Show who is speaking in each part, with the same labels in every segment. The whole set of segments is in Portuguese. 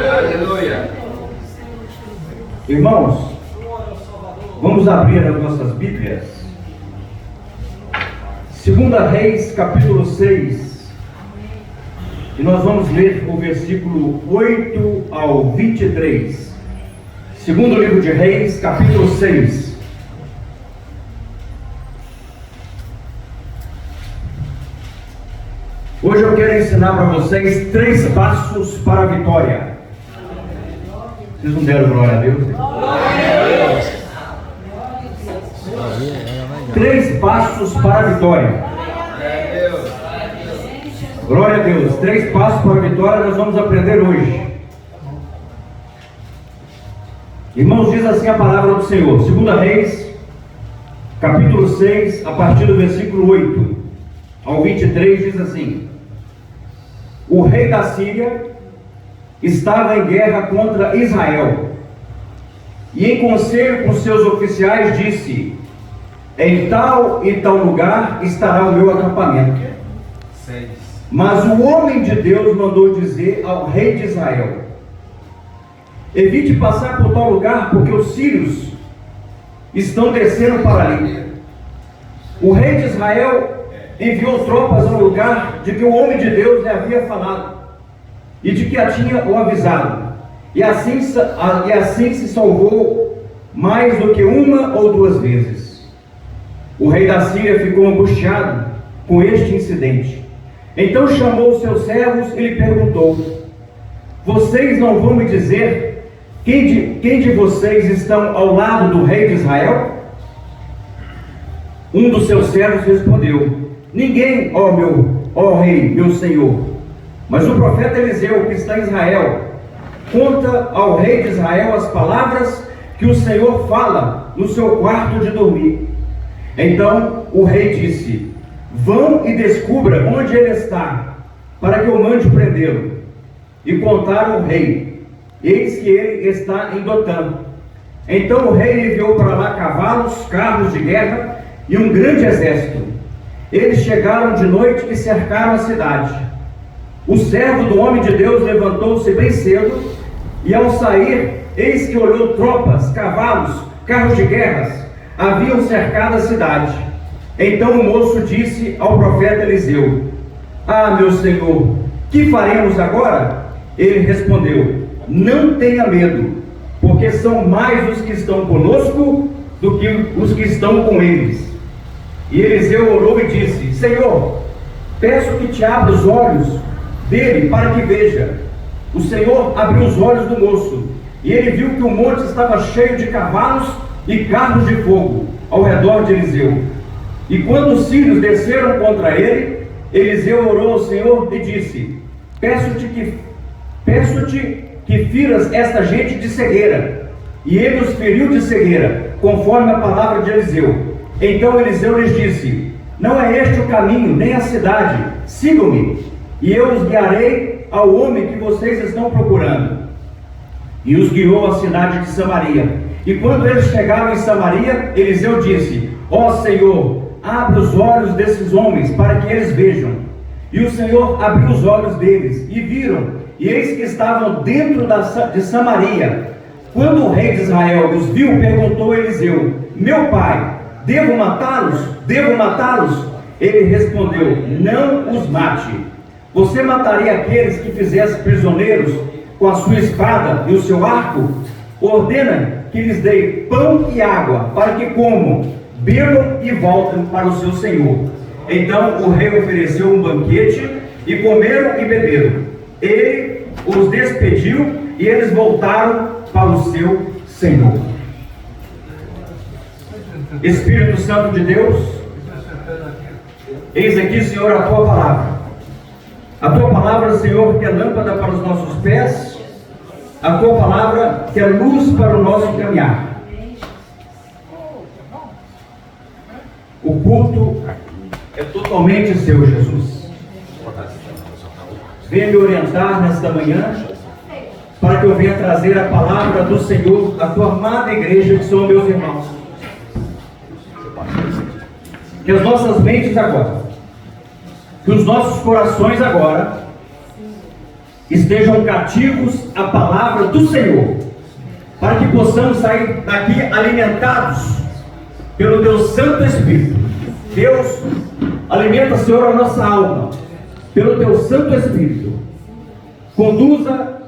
Speaker 1: Aleluia.
Speaker 2: Irmãos, vamos abrir as nossas Bíblias. 2 Reis, capítulo 6. E nós vamos ler o versículo 8 ao 23. Segundo livro de Reis, capítulo 6. Hoje eu quero ensinar para vocês 3 passos para a vitória. Vocês não deram glória a Deus? Glória a Deus. 3 passos para a vitória. Glória a Deus. 3 passos para a vitória nós vamos aprender hoje. Irmãos, diz assim a palavra do Senhor. 2 Reis, capítulo 6, a partir do versículo 8 ao 23, diz assim: O rei da Síria estava em guerra contra Israel, e em conselho com seus oficiais disse: Em tal e tal lugar estará o meu acampamento. 6. Mas o homem de Deus mandou dizer ao rei de Israel: Evite passar por tal lugar, porque os sírios estão descendo para ali. O rei de Israel enviou tropas ao lugar de que o homem de Deus lhe havia falado e de que a tinha o avisado, e assim se salvou mais do que 1 ou 2 vezes. O rei da Síria ficou angustiado com este incidente. Então chamou seus servos e lhe perguntou: Vocês não vão me dizer quem de vocês estão ao lado do rei de Israel? Um dos seus servos respondeu: Ninguém, ó rei, meu senhor. Mas o profeta Eliseu, que está em Israel, conta ao rei de Israel as palavras que o Senhor fala no seu quarto de dormir. Então o rei disse: Vão e descubra onde ele está, para que eu mande prendê-lo. E contaram ao rei: Eis que ele está em Dotã. Então o rei enviou para lá cavalos, carros de guerra e um grande exército. Eles chegaram de noite e cercaram a cidade. O servo do homem de Deus levantou-se bem cedo, e ao sair, eis que olhou tropas, cavalos, carros de guerras, haviam cercado a cidade. Então o moço disse ao profeta Eliseu: Ah, meu senhor, que faremos agora? Ele respondeu: Não tenha medo, porque são mais os que estão conosco do que os que estão com eles. E Eliseu orou e disse: Senhor, peço que te abra os olhos dele para que veja. O Senhor abriu os olhos do moço, e ele viu que o monte estava cheio de cavalos e carros de fogo ao redor de Eliseu. E quando os sírios desceram contra ele, Eliseu orou ao Senhor e disse: Peço-te que firas esta gente de cegueira. E ele os feriu de cegueira, conforme a palavra de Eliseu. Então Eliseu lhes disse: Não é este o caminho, nem a cidade. Sigam-me, e eu os guiarei ao homem que vocês estão procurando. E os guiou à cidade de Samaria. E quando eles chegaram em Samaria, Eliseu disse: Ó Senhor, abre os olhos desses homens para que eles vejam. E o Senhor abriu os olhos deles, e viram, e eis que estavam dentro de Samaria. Quando o rei de Israel os viu, perguntou a Eliseu: Meu pai, devo matá-los? Devo matá-los? Ele respondeu: Não os mate. Você mataria aqueles que fizesse prisioneiros com a sua espada e o seu arco? Ordena que lhes dei pão e água, para que comam, bebam e voltem para o seu senhor. Então o rei ofereceu um banquete, e comeram e beberam. Ele os despediu, e eles voltaram para o seu senhor. Espírito Santo de Deus, eis aqui, Senhor, a tua palavra. A tua palavra, Senhor, que é lâmpada para os nossos pés, a tua palavra que é luz para o nosso caminhar. O culto é totalmente seu, Jesus. Venha me orientar nesta manhã, para que eu venha trazer a palavra do Senhor à tua amada igreja, que são meus irmãos. Que as nossas mentes agora, que os nossos corações agora estejam cativos à palavra do Senhor, para que possamos sair daqui alimentados pelo Teu Santo Espírito. Deus, alimenta, Senhor, a nossa alma pelo Teu Santo Espírito. Conduza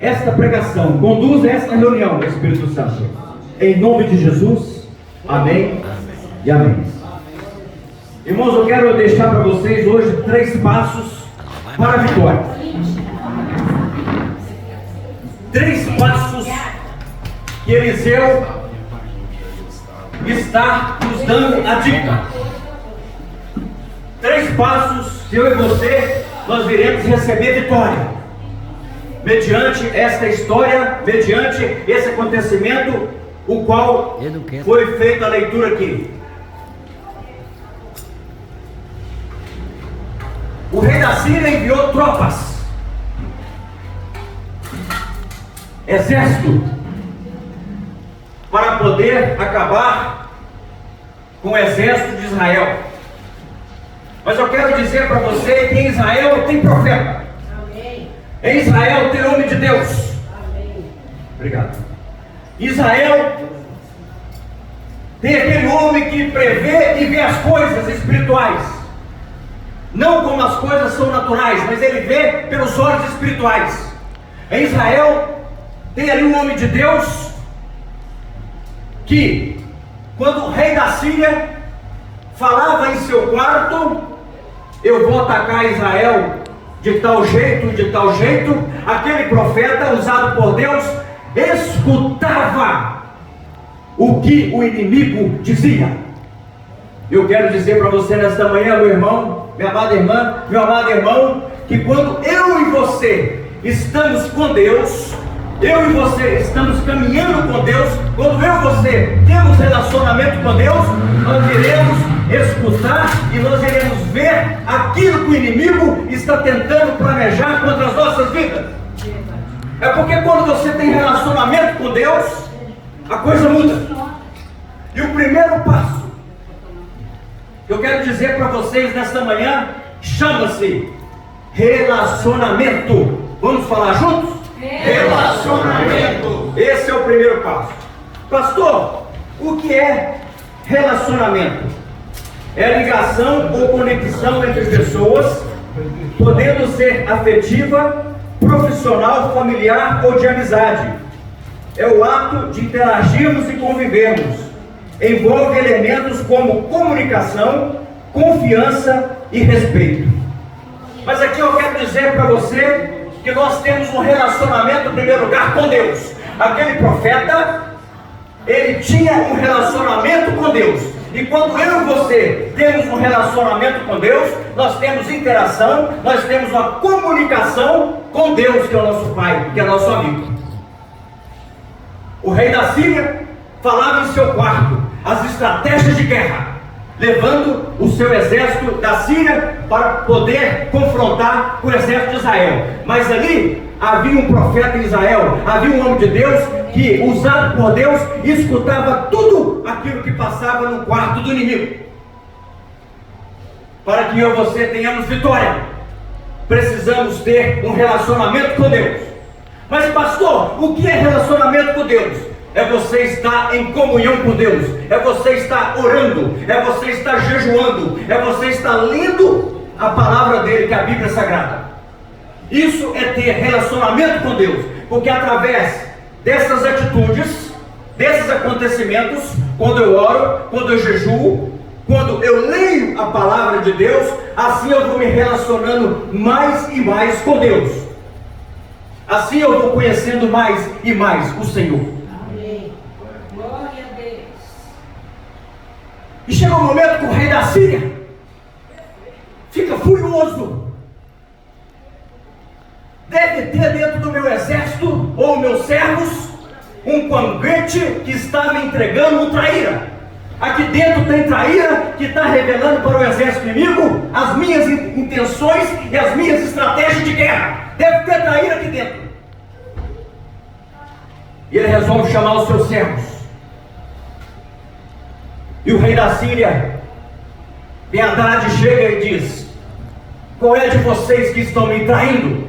Speaker 2: esta pregação, conduza esta reunião, Espírito Santo, em nome de Jesus. Amém e amém. Irmãos, eu quero deixar para vocês hoje 3 passos para a vitória. 3 passos que Eliseu está nos dando a dica. 3 passos que eu e você nós iremos receber vitória mediante esta história, mediante esse acontecimento, o qual foi feita a leitura aqui. O rei da Síria enviou tropas, exército, para poder acabar com o exército de Israel. Mas eu quero dizer para você que em Israel tem profeta. Amém. Em Israel tem homem de Deus. Amém. Obrigado. Israel tem aquele homem que prevê e vê as coisas espirituais, não como as coisas são naturais, mas ele vê pelos olhos espirituais. Em Israel tem ali um homem de Deus que, quando o rei da Síria falava em seu quarto: eu vou atacar Israel de tal jeito, aquele profeta usado por Deus escutava o que o inimigo dizia. Eu quero dizer para você nesta manhã, meu irmão, minha amada irmã, meu amado irmão, que quando eu e você estamos com Deus, eu e você estamos caminhando com Deus, quando eu e você temos relacionamento com Deus, nós iremos escutar e nós iremos ver aquilo que o inimigo está tentando planejar contra as nossas vidas. É porque quando você tem relacionamento com Deus, a coisa muda. E o primeiro passo que eu quero dizer para vocês nesta manhã chama-se relacionamento. Vamos falar juntos? Relacionamento. Esse é o primeiro passo. Pastor, o que é relacionamento? É ligação ou conexão entre pessoas, podendo ser afetiva, profissional, familiar ou de amizade. É o ato de interagirmos e convivermos. Envolve elementos como comunicação, confiança e respeito. Mas aqui eu quero dizer para você que nós temos um relacionamento, em primeiro lugar, com Deus. Aquele profeta, ele tinha um relacionamento com Deus. E quando eu e você temos um relacionamento com Deus, nós temos interação, nós temos uma comunicação com Deus, que é o nosso Pai, que é nosso amigo. O rei da Síria falava em seu quarto as estratégias de guerra, levando o seu exército da Síria para poder confrontar o exército de Israel. Mas ali havia um profeta em Israel, havia um homem de Deus que, usado por Deus, escutava tudo aquilo que passava no quarto do inimigo. Para que eu e você tenhamos vitória, precisamos ter um relacionamento com Deus. Mas pastor, o que é relacionamento com Deus? É você estar em comunhão com Deus, é você estar orando, é você estar jejuando, é você estar lendo a palavra dele, que é a Bíblia Sagrada. Isso é ter relacionamento com Deus, porque através dessas atitudes, desses acontecimentos, quando eu oro, quando eu jejuo, quando eu leio a palavra de Deus, assim eu vou me relacionando mais e mais com Deus. Assim eu vou conhecendo mais e mais o Senhor. E chega um momento que o rei da Síria fica furioso. Deve ter dentro do meu exército, ou meus servos, um convite que está me entregando um traíra. Aqui dentro tem traíra que está revelando para o exército inimigo as minhas intenções e as minhas estratégias de guerra. Deve ter traíra aqui dentro. E ele resolve chamar os seus servos. E o rei da Síria, Ben-Hadad, chega e diz: qual é de vocês que estão me traindo?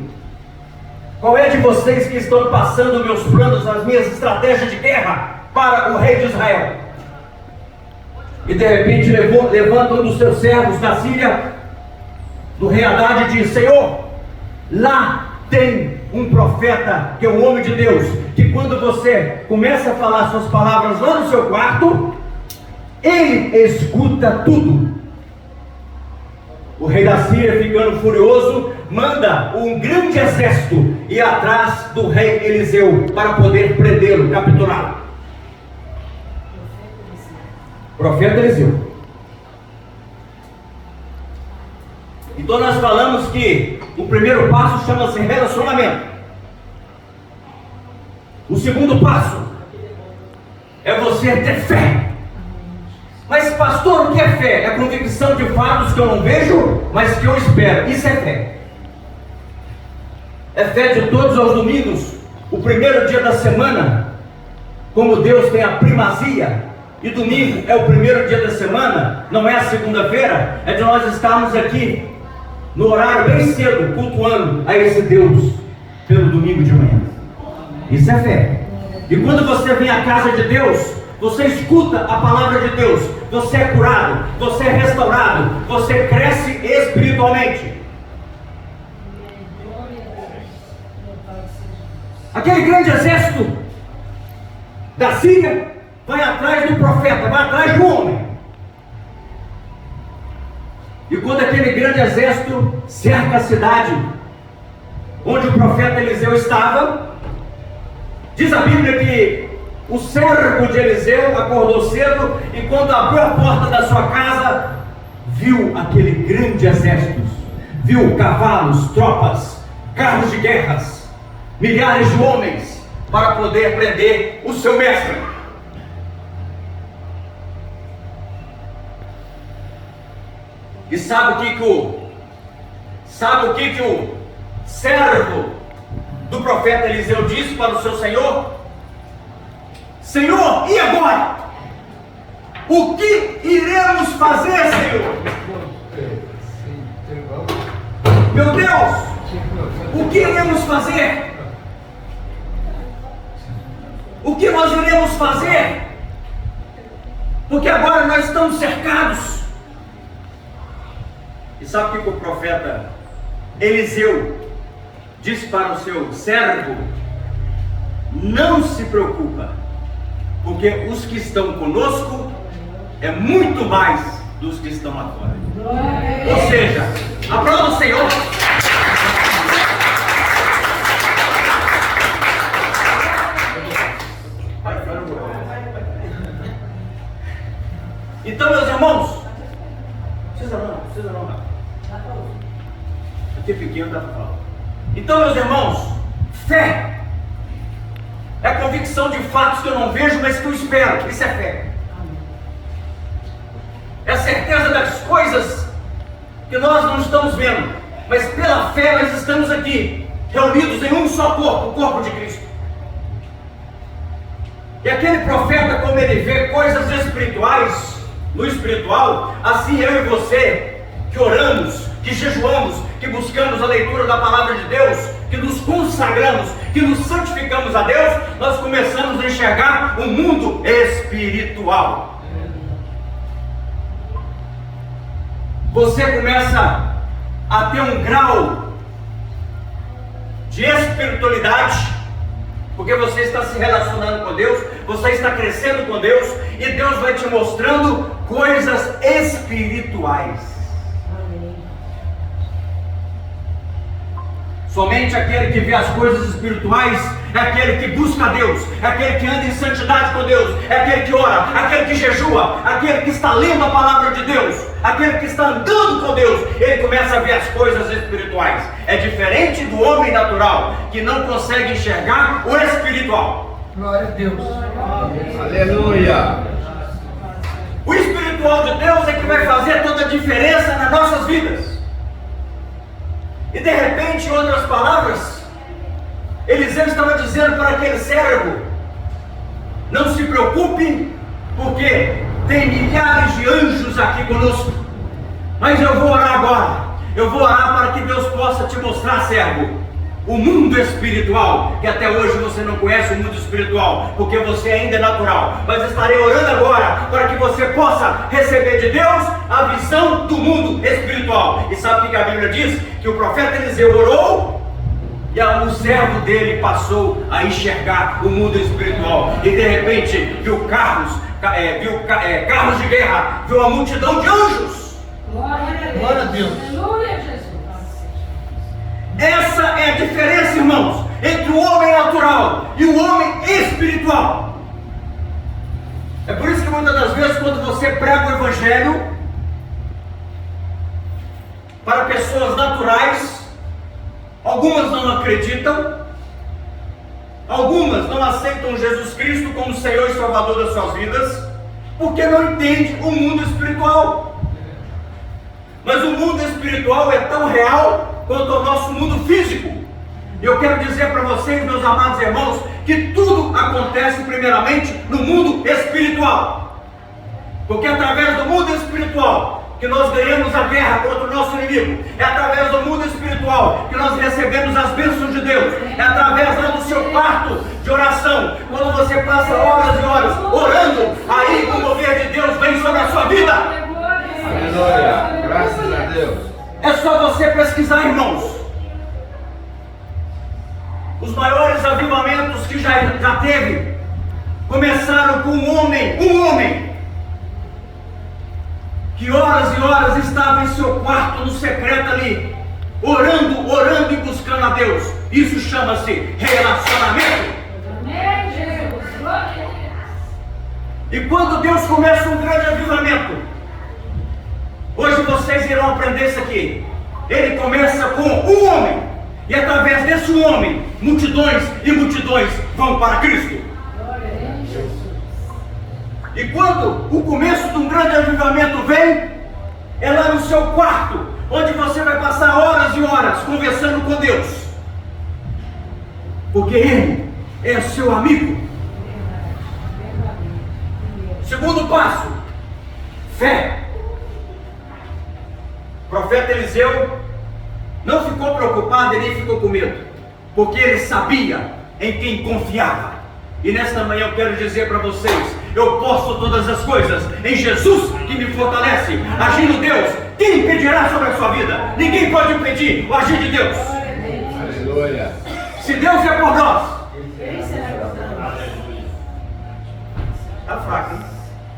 Speaker 2: Qual é de vocês que estão passando meus planos, as minhas estratégias de guerra para o rei de Israel? E de repente levanta um dos seus servos da Síria, do rei Haddad, e diz: Senhor, lá tem um profeta, que é um homem de Deus, que quando você começa a falar suas palavras lá no seu quarto, ele escuta tudo. O rei da Síria, ficando furioso, manda um grande exército ir atrás do rei Eliseu para poder prendê-lo, capturá-lo. Profeta Eliseu. Então nós falamos que o primeiro passo chama-se relacionamento. O segundo passo é você ter fé. Mas pastor, o que é fé? É convicção de fatos que eu não vejo, mas que eu espero. Isso é fé. É fé de todos os domingos, o primeiro dia da semana, como Deus tem a primazia, e domingo é o primeiro dia da semana, não é a segunda-feira, é de nós estarmos aqui no horário bem cedo, cultuando a esse Deus pelo domingo de manhã. Isso é fé. E quando você vem à casa de Deus, você escuta a palavra de Deus, você é curado, você é restaurado, você cresce espiritualmente. Aquele grande exército da Síria vai atrás do profeta, vai atrás do homem. E quando aquele grande exército cerca a cidade onde o profeta Eliseu estava, diz a Bíblia que o servo de Eliseu acordou cedo e quando abriu a porta da sua casa, viu aquele grande exército, viu cavalos, tropas, carros de guerras, milhares de homens para poder prender o seu mestre. E sabe o que o servo do profeta Eliseu disse para o seu senhor? Senhor, e agora? O que iremos fazer, Senhor? Meu Deus, o que iremos fazer? O que nós iremos fazer? Porque agora nós estamos cercados. E sabe o que o profeta Eliseu disse para o seu servo? Não se preocupa, porque os que estão conosco é muito mais dos que estão lá fora. Ou seja, aplauda o Senhor. Então, meus irmãos, precisa não. Aqui pequeno dá para falar. Então, meus irmãos, fé é a convicção de fatos que eu não vejo, mas que eu espero. Isso é fé. É a certeza das coisas que nós não estamos vendo, mas pela fé nós estamos aqui, reunidos em um só corpo, o corpo de Cristo. E aquele profeta, como ele vê coisas espirituais no espiritual, assim eu e você, que oramos, que jejuamos, que buscamos a leitura da palavra de Deus, que nos consagramos, que nos santificamos a Deus, nós começamos a enxergar o mundo espiritual. Você começa a ter um grau de espiritualidade, porque você está se relacionando com Deus, você está crescendo com Deus, e Deus vai te mostrando coisas espirituais. Somente aquele que vê as coisas espirituais é aquele que busca Deus, é aquele que anda em santidade com Deus, é aquele que ora, aquele que jejua, aquele que está lendo a palavra de Deus, aquele que está andando com Deus. Ele começa a ver as coisas espirituais. É diferente do homem natural, que não consegue enxergar o espiritual.
Speaker 1: Glória a Deus.
Speaker 2: Aleluia. O espiritual de Deus é que vai fazer toda a diferença nas nossas vidas. E de repente, em outras palavras, Eliseu estava dizendo para aquele servo: não se preocupe, porque tem milhares de anjos aqui conosco. Mas eu vou orar agora. Eu vou orar para que Deus possa te mostrar, servo, o mundo espiritual, que até hoje você não conhece o mundo espiritual, porque você ainda é natural, mas estarei orando agora para que você possa receber de Deus a visão do mundo espiritual. E sabe o que a Bíblia diz? Que o profeta Eliseu orou e o servo dele passou a enxergar o mundo espiritual, e de repente viu carros de guerra, viu uma multidão de anjos.
Speaker 1: Glória a Deus. Aleluia, Jesus.
Speaker 2: Essa é a diferença, irmãos, entre o homem natural e o homem espiritual. É por isso que muitas das vezes, quando você prega o Evangelho para pessoas naturais, algumas não acreditam, algumas não aceitam Jesus Cristo como Senhor e Salvador das suas vidas, porque não entendem o mundo espiritual. Mas o mundo espiritual é tão real quanto o nosso mundo físico. E eu quero dizer para vocês, meus amados irmãos, que tudo acontece primeiramente no mundo espiritual. Porque é através do mundo espiritual que nós ganhamos a guerra contra o nosso inimigo. É através do mundo espiritual que nós recebemos as bênçãos de Deus. É através lá do seu quarto de oração, quando você passa horas e horas orando, aí o mover de Deus vem sobre a sua vida.
Speaker 3: Aleluia, graças a Deus.
Speaker 2: É só você pesquisar, irmãos. Os maiores avivamentos que já teve começaram com um homem que horas e horas estava em seu quarto no secreto ali, orando e buscando a Deus. Isso chama-se relacionamento.
Speaker 1: Amém, Jesus. Glória a Deus.
Speaker 2: E quando Deus começa um grande avivamento, hoje vocês irão aprender isso aqui. Ele começa com um homem, e através desse homem, multidões e multidões vão para Cristo.
Speaker 1: Glória a Deus, Jesus.
Speaker 2: E quando o começo de um grande avivamento vem, é lá no seu quarto, onde você vai passar horas e horas conversando com Deus, porque Ele é seu amigo. Segundo passo, fé. O profeta Eliseu não ficou preocupado e nem ficou com medo, porque ele sabia em quem confiava. E nesta manhã eu quero dizer para vocês: eu posso todas as coisas em Jesus que me fortalece. Agindo Deus, quem impedirá sobre a sua vida? Ninguém pode impedir o agir de Deus.
Speaker 3: Aleluia.
Speaker 2: Se Deus é por nós,
Speaker 1: Quem será contra nós?
Speaker 2: está fraco, hein?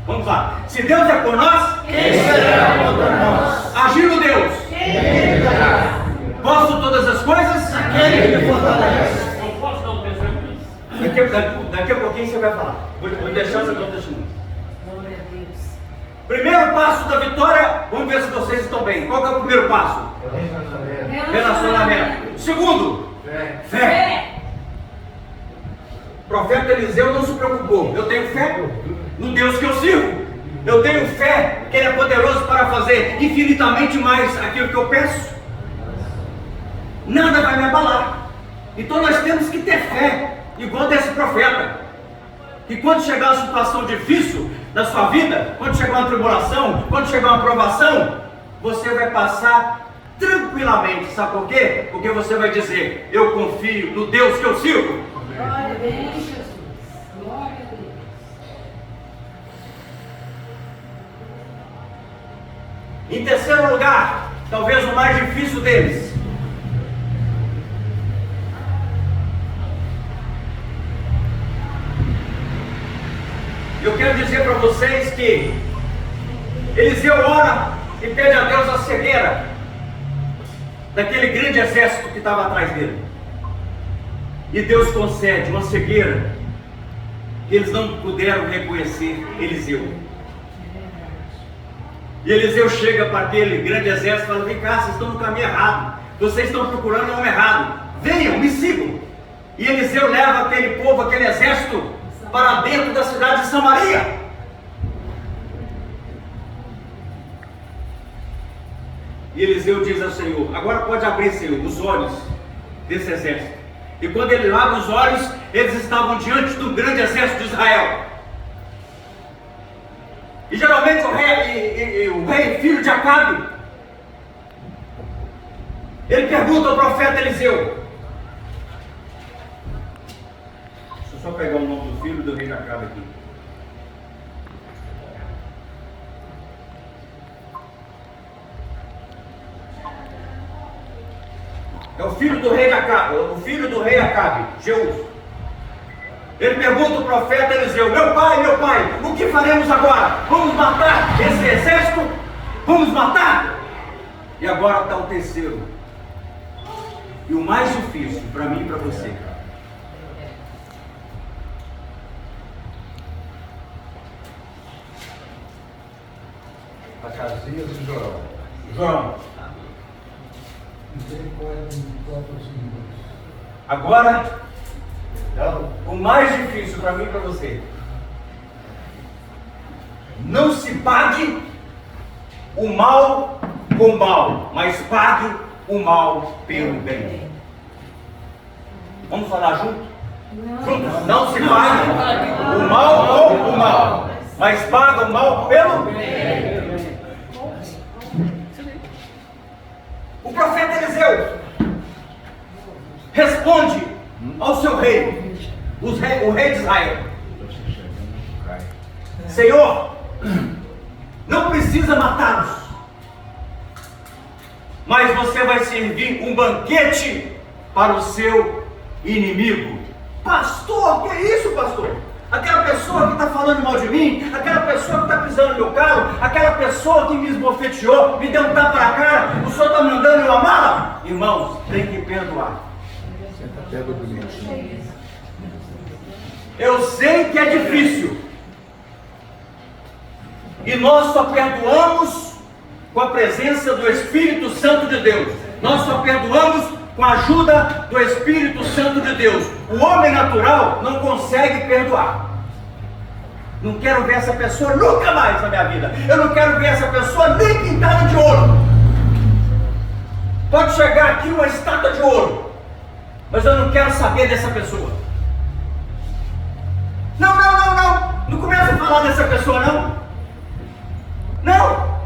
Speaker 2: Vamos lá. Se Deus é por nós,
Speaker 1: Quem será contra nós?
Speaker 2: agindo Deus,
Speaker 1: Quem será?
Speaker 2: posso todas as coisas.
Speaker 1: Aquele que me fortalece.
Speaker 2: Daqui a pouquinho você vai falar. Vou deixar você dar testemunho.
Speaker 1: Glória a Deus.
Speaker 2: Primeiro passo da vitória, vamos ver se vocês estão bem. Qual que é o primeiro passo? Relacionamento. Segundo, fé. O profeta Eliseu não se preocupou. Eu tenho fé no Deus que eu sirvo. Eu tenho fé que Ele é poderoso para fazer infinitamente mais aquilo que eu peço. Nada vai me abalar. Então nós temos que ter fé, igual desse profeta. E quando chegar uma situação difícil na sua vida, quando chegar uma tribulação, quando chegar uma provação, você vai passar tranquilamente. Sabe por quê? Porque você vai dizer: eu confio no Deus que eu sirvo.
Speaker 1: Glória a Deus, Jesus. Glória a Deus.
Speaker 2: Em terceiro lugar, talvez o mais difícil deles, eu quero dizer para vocês que Eliseu ora e pede a Deus a cegueira daquele grande exército que estava atrás dele. E Deus concede uma cegueira que eles não puderam reconhecer Eliseu. E Eliseu chega para aquele grande exército e fala: vem cá, vocês estão no caminho errado, vocês estão procurando o homem errado, venham, me sigam. E Eliseu leva aquele povo, aquele exército, para dentro da cidade de Samaria. E Eliseu diz ao Senhor: agora pode abrir, Senhor, os olhos desse exército. E quando ele abre os olhos, eles estavam diante do grande exército de Israel. E geralmente o rei filho de Acabe, ele pergunta ao profeta Eliseu: só pegar o nome do filho do rei Acabe aqui. É o filho do rei Acabe, Jeú. Ele pergunta ao profeta Eliseu: meu pai, o que faremos agora? Vamos matar esse exército? Vamos matar? E agora está o terceiro. E o mais difícil para mim e para você.
Speaker 3: Acasias e Jorão.
Speaker 2: João. Agora, o mais difícil para mim e para você. Não se pague o mal com o mal, mas pague o mal pelo bem. Vamos falar junto? Juntos. Não se pague o mal com o mal, mas pague o mal pelo bem. O profeta Eliseu responde ao seu rei, o rei de Israel: Senhor, não precisa matá-los, mas você vai servir um banquete para o seu inimigo. Pastor, que é isso, pastor? Aquela pessoa que está falando mal de mim, aquela pessoa que está pisando no meu carro, aquela pessoa que me esbofeteou, me deu um tapa na cara, o senhor está mandando eu amá-la? Irmãos, tem que perdoar. Eu sei que é difícil, e nós só perdoamos com a presença do Espírito Santo de Deus. Nós só perdoamos com a ajuda do Espírito Santo de Deus. O homem natural não consegue perdoar. Não quero ver essa pessoa nunca mais na minha vida. Eu não quero ver essa pessoa nem pintada de ouro. Pode chegar aqui uma estátua de ouro, mas eu não quero saber dessa pessoa. Não. Não começa a falar dessa pessoa, não. Não.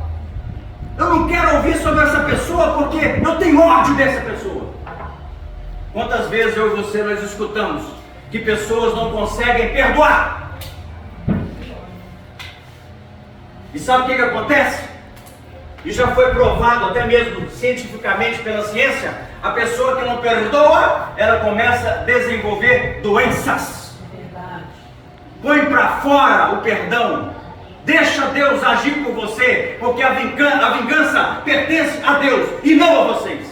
Speaker 2: Eu não quero ouvir sobre essa pessoa porque eu tenho ódio dessa pessoa. Quantas vezes eu e você nós escutamos que pessoas não conseguem perdoar? E sabe o que acontece? E já foi provado até mesmo cientificamente pela ciência: a pessoa que não perdoa, ela começa a desenvolver doenças. Põe para fora o perdão. Deixa Deus agir por você, porque a vingança pertence a Deus e não a vocês.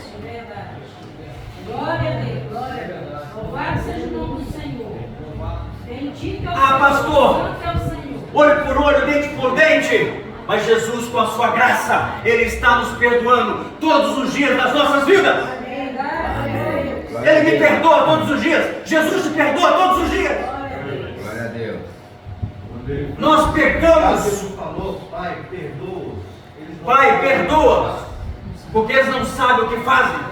Speaker 1: Glória a Deus, glória a Deus. Louvado seja o nome do Senhor. Bendito é o
Speaker 2: Ah, pastor,
Speaker 1: Santo é o Senhor.
Speaker 2: olho por olho, dente por dente. Mas Jesus, com a sua graça, Ele está nos perdoando todos os dias das nossas vidas. Ele me perdoa todos os dias. Jesus te perdoa todos os dias.
Speaker 3: Glória a Deus.
Speaker 2: Nós pecamos.
Speaker 3: Pai, perdoa.
Speaker 2: Pai, perdoa, porque eles não sabem o que fazem.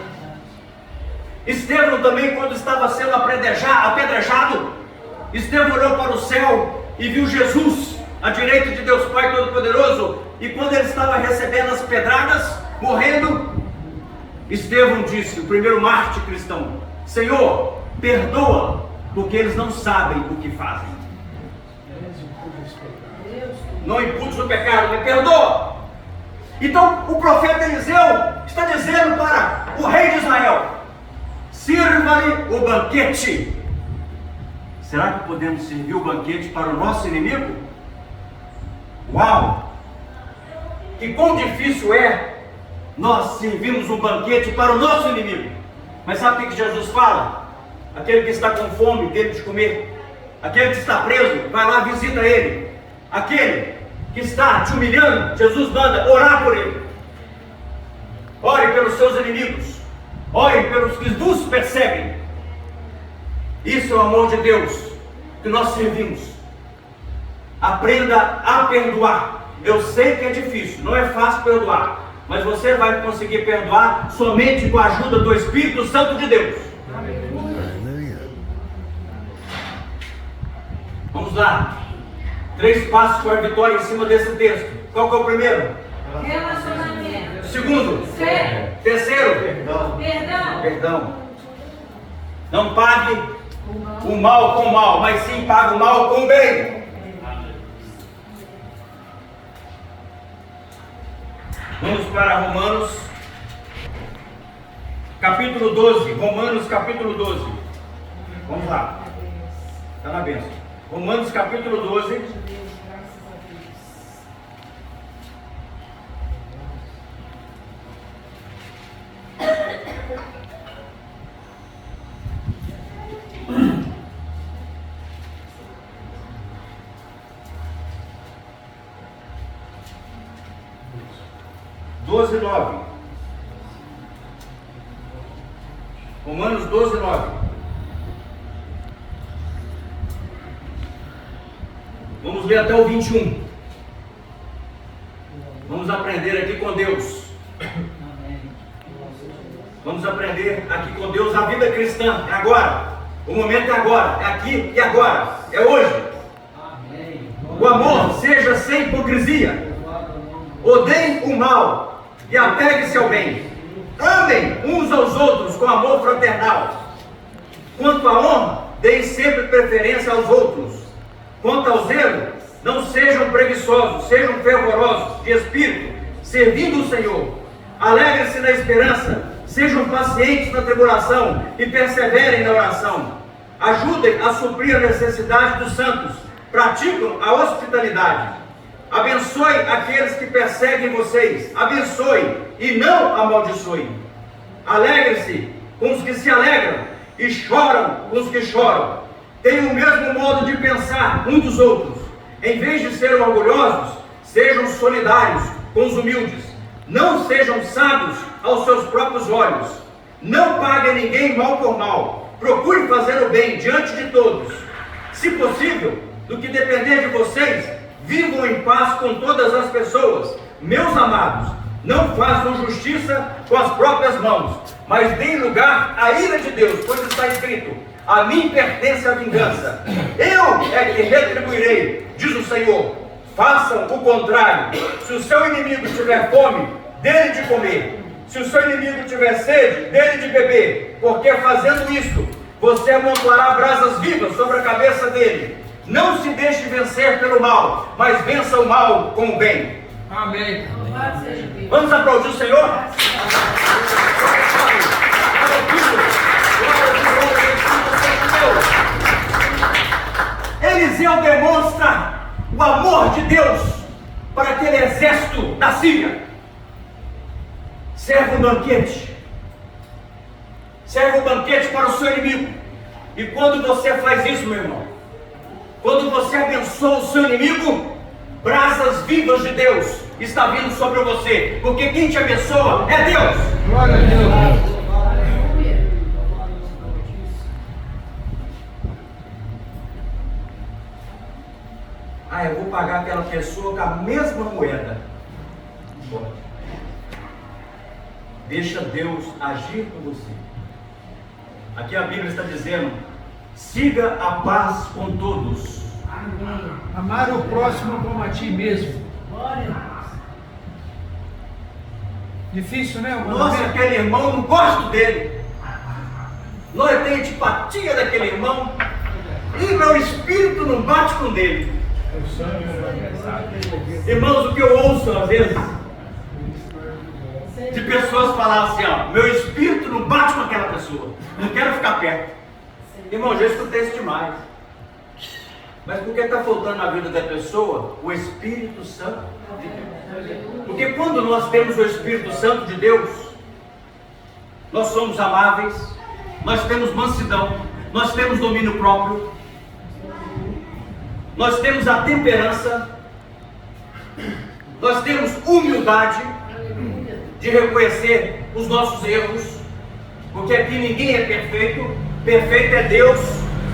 Speaker 2: Estevão também, quando estava sendo apedrejado, Estevão olhou para o céu e viu Jesus à direita de Deus Pai Todo-Poderoso. E quando ele estava recebendo as pedradas, morrendo, Estevão disse, o primeiro mártir cristão: Senhor, perdoa, porque eles não sabem o que fazem. Não imputes o pecado, me perdoa. Então o profeta Eliseu está dizendo para o rei de Israel: sirva-lhe o banquete. Será que podemos servir o banquete para o nosso inimigo? Uau! Que quão difícil é nós servirmos um banquete para o nosso inimigo. Mas sabe o que Jesus fala? Aquele que está com fome, dele de comer. Aquele que está preso, vai lá, visita ele. Aquele que está te humilhando, Jesus manda orar por ele. Ore pelos seus inimigos. Ore pelos que nos perseguem. Isso é o amor de Deus que nós servimos. Aprenda a perdoar. Eu sei que é difícil, não é fácil perdoar, mas você vai conseguir perdoar somente com a ajuda do Espírito Santo de Deus. Vamos lá. 3 passos para a vitória em cima desse texto. Qual que é o primeiro?
Speaker 1: Relacionamento.
Speaker 2: Segundo?
Speaker 1: Fé.
Speaker 2: Terceiro?
Speaker 1: Perdão.
Speaker 2: Perdão. Não pague o mal com o mal, mas sim paga o mal com o bem. Vamos para Romanos, capítulo 12. Romanos, capítulo 12. Vamos lá. Está na bênção. Romanos, capítulo 12. Romanos 12, 9. Vamos ler até o 21. Vamos aprender aqui com Deus. Vamos aprender aqui com Deus a vida cristã. É agora. O momento é agora. É aqui e agora. É hoje. O amor seja sem hipocrisia. Odeiem o mal e apeguem-se ao bem. Amem uns aos outros com amor fraternal. Quanto à honra, deem sempre preferência aos outros. Quanto ao zelo, não sejam preguiçosos, sejam fervorosos de espírito, servindo o Senhor. Alegrem-se na esperança, sejam pacientes na tribulação e perseverem na oração. Ajudem a suprir a necessidade dos santos, praticam a hospitalidade. Abençoe aqueles que perseguem vocês, abençoe e não amaldiçoe. Alegre-se com os que se alegram e choram com os que choram. Tenham o mesmo modo de pensar um dos outros. Em vez de serem orgulhosos, sejam solidários com os humildes. Não sejam sábios aos seus próprios olhos. Não paguem ninguém mal por mal. Procure fazer o bem diante de todos. Se possível, no que depender de vocês, vivam em paz com todas as pessoas. Meus amados, não façam justiça com as próprias mãos, mas deem lugar à ira de Deus, pois está escrito: a mim pertence a vingança. Eu é que retribuirei, diz o Senhor. Façam o contrário. Se o seu inimigo tiver fome, dê-lhe de comer. Se o seu inimigo tiver sede, dê-lhe de beber. Porque fazendo isso, você amontoará brasas vivas sobre a cabeça dele. Não se deixe vencer pelo mal, mas vença o mal com o bem.
Speaker 1: Amém.
Speaker 2: Vamos aplaudir o Senhor? Eliseu demonstra o amor de Deus para aquele exército da Síria. Serve um banquete. Serve um banquete para o seu inimigo. E quando você faz isso, meu irmão, quando você abençoa o seu inimigo, brasas vivas de Deus está vindo sobre você, porque quem te abençoa é Deus.
Speaker 1: Glória a Deus.
Speaker 2: Ah, eu vou pagar aquela pessoa com a mesma moeda. Não pode. Deixa Deus agir com você. Aqui a Bíblia está dizendo: siga a paz com todos.
Speaker 1: Amém. Amar o próximo como a ti mesmo. Glória a Deus. Difícil, né?
Speaker 2: Nossa, aquele irmão, não gosto dele. Nós temos antipatia daquele irmão. E meu espírito não bate com dele. Irmãos, o que eu ouço às vezes de pessoas falar assim: ó, meu espírito não bate com aquela pessoa, não quero ficar perto. Irmão, já escutei isso demais. Mas por que está faltando na vida da pessoa o Espírito Santo de Deus? Porque quando nós temos o Espírito Santo de Deus, nós somos amáveis, nós temos mansidão, nós temos domínio próprio, nós temos a temperança, nós temos humildade de reconhecer os nossos erros, porque aqui ninguém é perfeito, perfeito é Deus,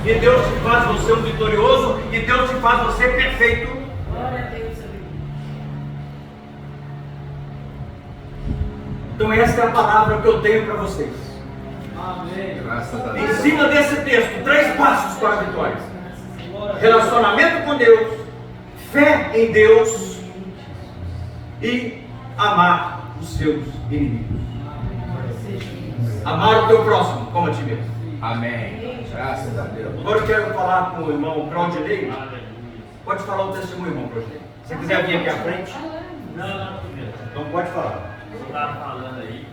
Speaker 2: e Deus te faz você um vitorioso, e Deus te faz você perfeito.
Speaker 1: Glória a Deus.
Speaker 2: Então essa é a palavra que eu tenho para vocês.
Speaker 1: Amém.
Speaker 3: Graças a
Speaker 2: Em
Speaker 3: Deus.
Speaker 2: cima desse texto, 3 passos para a vitória: relacionamento com Deus, fé em Deus e amar os seus inimigos. Amar o teu próximo como a ti mesmo.
Speaker 3: Amém. Graças a Deus.
Speaker 2: Agora eu quero falar com o irmão Claudinei. Pode falar o testemunho, irmão Claudinei. Se você quiser vir aqui à frente,
Speaker 4: Não,
Speaker 2: então pode falar.
Speaker 4: eu estava falando aí